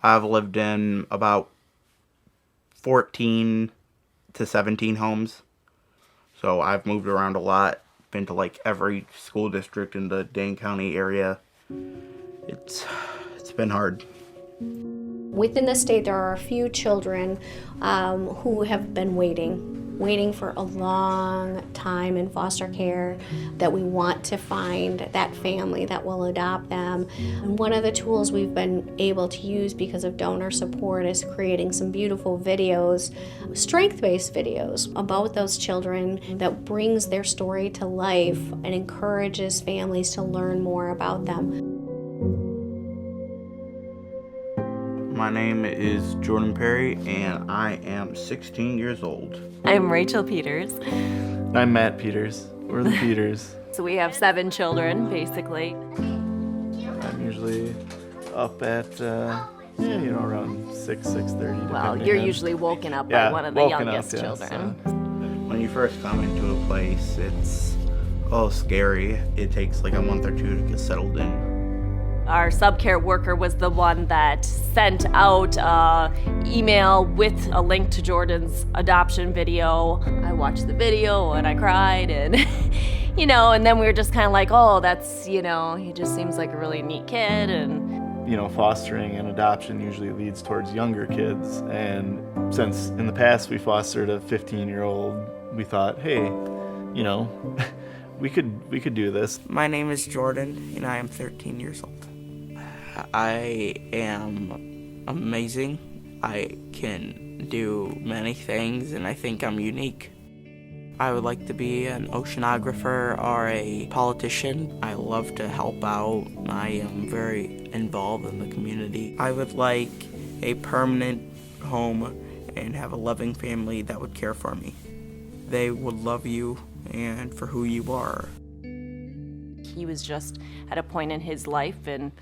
I've lived in about 14 to 17 homes. So I've moved around a lot, been to like every school district in the Dane County area. It's been hard. Within the state, there are a few children who have been waiting for a long time in foster care, that we want to find that family that will adopt them. And one of the tools we've been able to use because of donor support is creating some beautiful videos, strength-based videos about those children that brings their story to life and encourages families to learn more about them. My name is Jordan Perry, and I am 16 years old. I'm Rachel Peters. I'm Matt Peters. We're the Peters. So we have 7 children, basically. I'm usually up at, around 6:30. Well, you're usually woken up by one of the youngest children. So. When you first come into a place, it's scary. It takes like a month or two to get settled in. Our subcare worker was the one that sent out an email with a link to Jordan's adoption video. I watched the video and I cried and, and then we were just kind of like, oh, that's, he just seems like a really neat kid. And Fostering and adoption usually leads towards younger kids. And since in the past we fostered a 15-year-old, we thought, hey, we could do this. My name is Jordan and I am 13 years old. I am amazing. I can do many things and I think I'm unique. I would like to be an oceanographer or a politician. I love to help out. I am very involved in the community. I would like a permanent home and have a loving family that would care for me. They would love you and for who you are. He was just at a point in his life and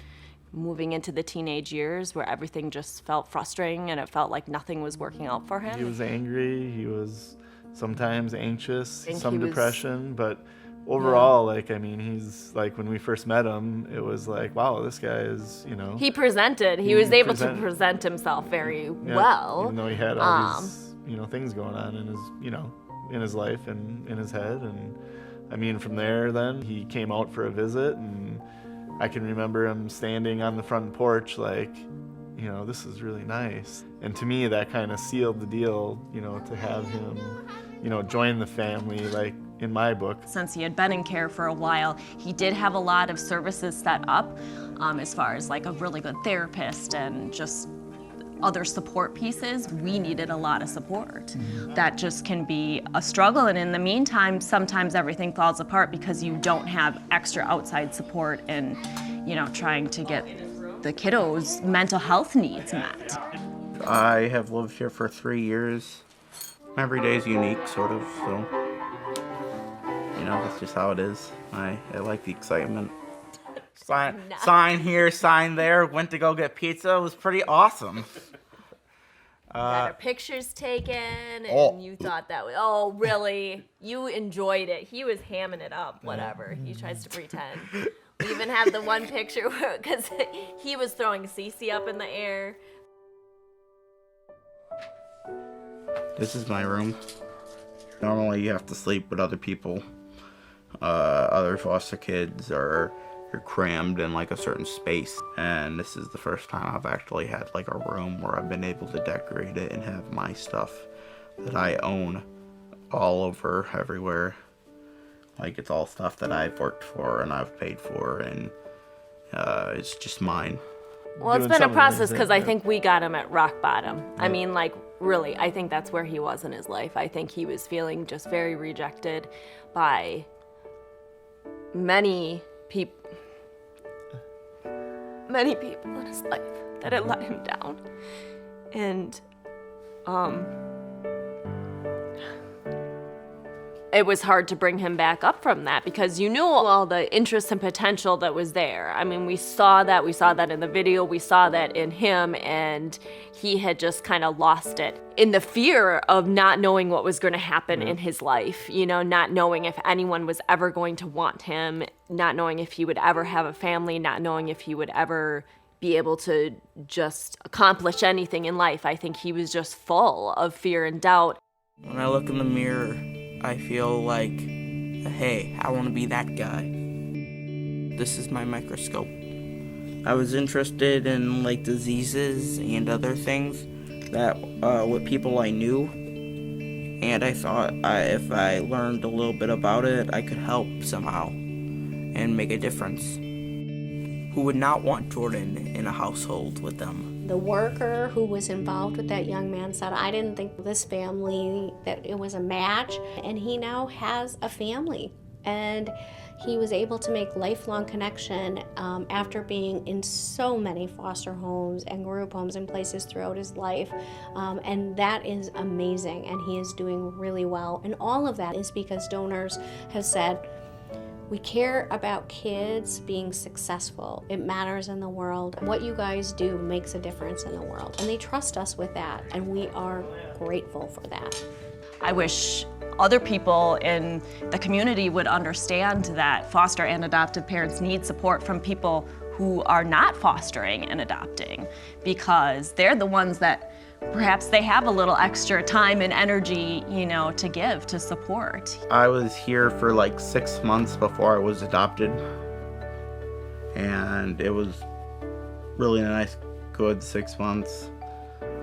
moving into the teenage years where everything just felt frustrating and it felt like nothing was working out for him. He was angry, he was sometimes anxious, some depression, but overall, he's like, when we first met him, it was like, wow, this guy is, He presented, he was able to present himself very well. Even though he had all these, things going on in his, in his life and in his head. And from there then, he came out for a visit, and I can remember him standing on the front porch like, this is really nice. And to me, that kind of sealed the deal, to have him, join the family, like in my book. Since he had been in care for a while, he did have a lot of services set up as far as like a really good therapist and just other support pieces. We needed a lot of support. Mm-hmm. That just can be a struggle, and in the meantime, sometimes everything falls apart because you don't have extra outside support and, trying to get the kiddos' mental health needs met. I have lived here for 3 years. Every day is unique, sort of, so, that's just how it is. I like the excitement. Sign here, sign there, went to go get pizza. It was pretty awesome. Got our pictures taken, and you thought that was, oh, really? You enjoyed it. He was hamming it up, whatever. He tries to pretend. We even have the one picture because he was throwing Cece up in the air. This is my room. Normally you have to sleep with other people, other foster kids, or you're crammed in like a certain space. And this is the first time I've actually had like a room where I've been able to decorate it and have my stuff that I own all over everywhere. Like, it's all stuff that I've worked for and I've paid for, and it's just mine. Well, it's been a process because I think we got him at rock bottom. Yeah. Really, I think that's where he was in his life. I think he was feeling just very rejected by many people in his life that had let him down. And it was hard to bring him back up from that because you knew all the interest and potential that was there. We saw that in the video, we saw that in him, and he had just kind of lost it in the fear of not knowing what was going to happen in his life, not knowing if anyone was ever going to want him, not knowing if he would ever have a family, not knowing if he would ever be able to just accomplish anything in life. I think he was just full of fear and doubt. When I look in the mirror, I feel like, hey, I want to be that guy. This is my microscope. I was interested in like diseases and other things that with people I knew, and I thought if I learned a little bit about it, I could help somehow and make a difference. Who would not want Jordan in a household with them? The worker who was involved with that young man said, I didn't think this family, that it was a match, and he now has a family. And he was able to make lifelong connection after being in so many foster homes and group homes and places throughout his life. And that is amazing, and he is doing really well. And all of that is because donors have said, we care about kids being successful. It matters in the world. What you guys do makes a difference in the world. And they trust us with that, and we are grateful for that. I wish other people in the community would understand that foster and adoptive parents need support from people who are not fostering and adopting, because they're the ones that perhaps they have a little extra time and energy, to give, to support. I was here for like 6 months before I was adopted, and it was really a nice, good 6 months.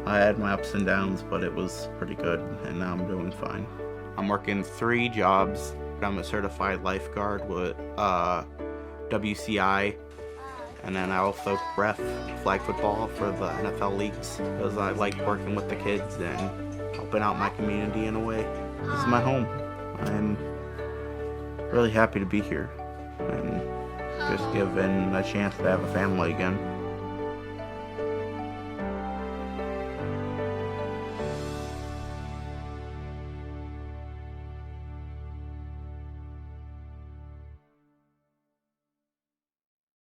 I had my ups and downs, but it was pretty good, and now I'm doing fine. I'm working 3 jobs. I'm a certified lifeguard with WCI, and then I also ref flag football for the NFL leagues because I like working with the kids and helping out my community in a way. This is my home. I'm really happy to be here and just given a chance to have a family again.